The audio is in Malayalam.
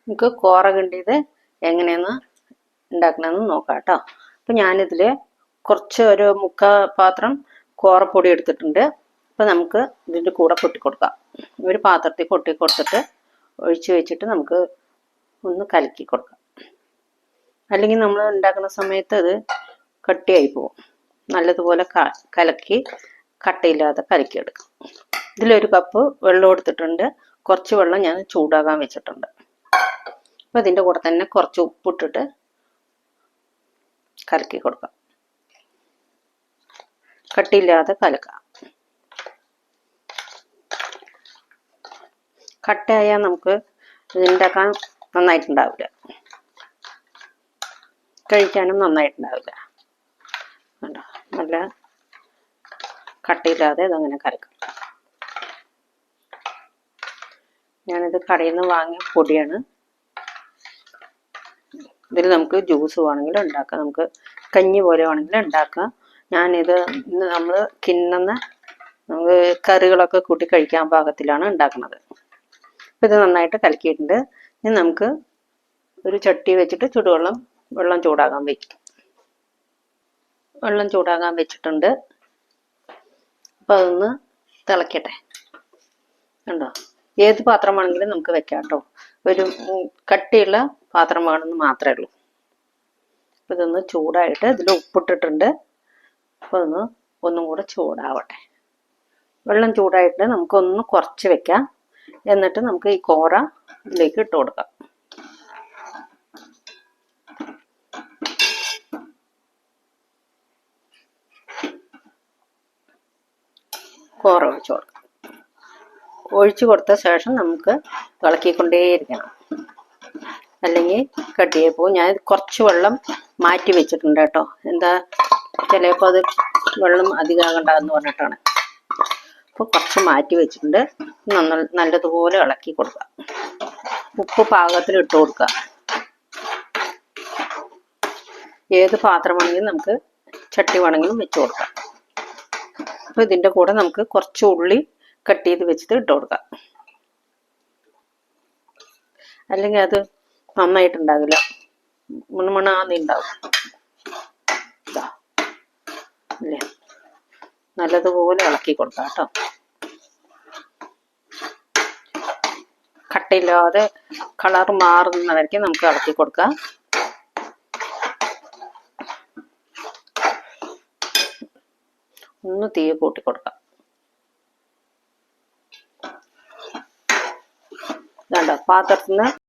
നമുക്ക് കോറ കിണ്ടിയത് എങ്ങനെയാണ് ഉണ്ടാക്കണമെന്ന് നോക്കാം കേട്ടോ. അപ്പം ഞാനിതിൽ കുറച്ച് ഒരു മുക്കാൽ പാത്രം കോറപ്പൊടി എടുത്തിട്ടുണ്ട്. അപ്പം നമുക്ക് ഇതിൻ്റെ കൂടെ കൊട്ടിക്കൊടുക്കാം. ഒരു പാത്രത്തിൽ കൊട്ടി കൊടുത്തിട്ട് ഒഴിച്ച് വെച്ചിട്ട് നമുക്ക് ഒന്ന് കലക്കി കൊടുക്കാം. അല്ലെങ്കിൽ നമ്മൾ ഉണ്ടാക്കുന്ന സമയത്ത് അത് കട്ടിയായി പോകും. നല്ലതുപോലെ കലക്കി കട്ടയില്ലാതെ കലക്കിയെടുക്കാം. ഇതിലൊരു കപ്പ് വെള്ളം എടുത്തിട്ടുണ്ട്. കുറച്ച് വെള്ളം ഞാൻ ചൂടാകാൻ വെച്ചിട്ടുണ്ട്. അപ്പം ഇതിൻ്റെ കൂടെ തന്നെ കുറച്ച് ഉപ്പിട്ടിട്ട് കലക്കി കൊടുക്കാം. കട്ടിയില്ലാതെ കലക്കാം. കട്ടയായാൽ നമുക്ക് ഉണ്ടാക്കാൻ നന്നായിട്ടുണ്ടാവില്ല, കഴിക്കാനും നന്നായിട്ടുണ്ടാവില്ല. കണ്ടോ, നല്ല കട്ടയില്ലാതെ ഇതങ്ങനെ കലക്കാം. ഞാനിത് കടയിൽ നിന്ന് വാങ്ങിയ പൊടിയാണ്. ഇതിൽ നമുക്ക് ജ്യൂസ് വേണമെങ്കിൽ ഉണ്ടാക്കാം, നമുക്ക് കഞ്ഞി പോലെ വേണമെങ്കിൽ ഉണ്ടാക്കാം. ഞാനിത് നമ്മൾ കിണ്ണുന്ന നമുക്ക് കറികളൊക്കെ കൂട്ടി കഴിക്കാൻ പാകത്തിലാണ് ഉണ്ടാക്കുന്നത്. അപ്പം ഇത് നന്നായിട്ട് കലക്കിയിട്ടുണ്ട്. ഇനി നമുക്ക് ഒരു ചട്ടി വെച്ചിട്ട് വെള്ളം ചൂടാകാൻ വയ്ക്കും. വെള്ളം ചൂടാകാൻ വെച്ചിട്ടുണ്ട്. അപ്പം അതൊന്ന് തിളക്കട്ടെ. കണ്ടോ, ഏത് പാത്രം വേണമെങ്കിലും നമുക്ക് വെക്കാം കേട്ടോ. ഒരു കട്ടിയുള്ള പാത്രം വേണമെന്ന് മാത്രമേ ഉള്ളൂ. അപ്പം ഇതൊന്ന് ചൂടായിട്ട് ഇതിൽ ഉപ്പിട്ടിട്ടുണ്ട്. അപ്പോൾ ഒന്നും കൂടെ ചൂടാവട്ടെ. വെള്ളം ചൂടായിട്ട് നമുക്കൊന്ന് കുറച്ച് വെക്കാം. എന്നിട്ട് നമുക്ക് ഈ കോറ ഇതിലേക്ക് ഇട്ട് കൊടുക്കാം. കോറ ഒഴിച്ച് കൊടുക്കാം. ഒഴിച്ചു കൊടുത്ത ശേഷം നമുക്ക് ഇളക്കിക്കൊണ്ടേയിരിക്കണം, അല്ലെങ്കിൽ കട്ടിയായി പോകും. ഞാൻ കുറച്ച് വെള്ളം മാറ്റി വെച്ചിട്ടുണ്ട് കേട്ടോ. എന്താ, ചിലപ്പോൾ അത് വെള്ളം അധികമാകണ്ടെന്ന് പറഞ്ഞിട്ടാണ്. അപ്പോൾ കുറച്ച് മാറ്റി വെച്ചിട്ടുണ്ട്. നല്ലതുപോലെ ഇളക്കി കൊടുക്കുക. ഉപ്പ് പാകത്തിൽ ഇട്ട് കൊടുക്കുക. ഏത് പാത്രം വേണമെങ്കിലും നമുക്ക് ചട്ടി വേണമെങ്കിലും വെച്ച് കൊടുക്കാം. അപ്പോൾ ഇതിൻ്റെ കൂടെ നമുക്ക് കുറച്ച് ഉള്ളി കട്ട് ചെയ്ത് വെച്ചിട്ട് ഇട്ട് കൊടുക്കാം. അല്ലെങ്കിൽ അത് നന്നായിട്ടുണ്ടാകില്ല, മണാന്നിണ്ടാവും. അല്ലേ, നല്ലതുപോലെ ഇളക്കി കൊടുക്കാം കേട്ടോ. കട്ടയില്ലാതെ കളർ മാറുന്നവരേക്കും നമുക്ക് ഇളക്കി കൊടുക്കാം. ഒന്ന് തീ കൂട്ടി കൊടുക്കാം. വേണ്ട, പാത്രത്തിൽ നിന്ന്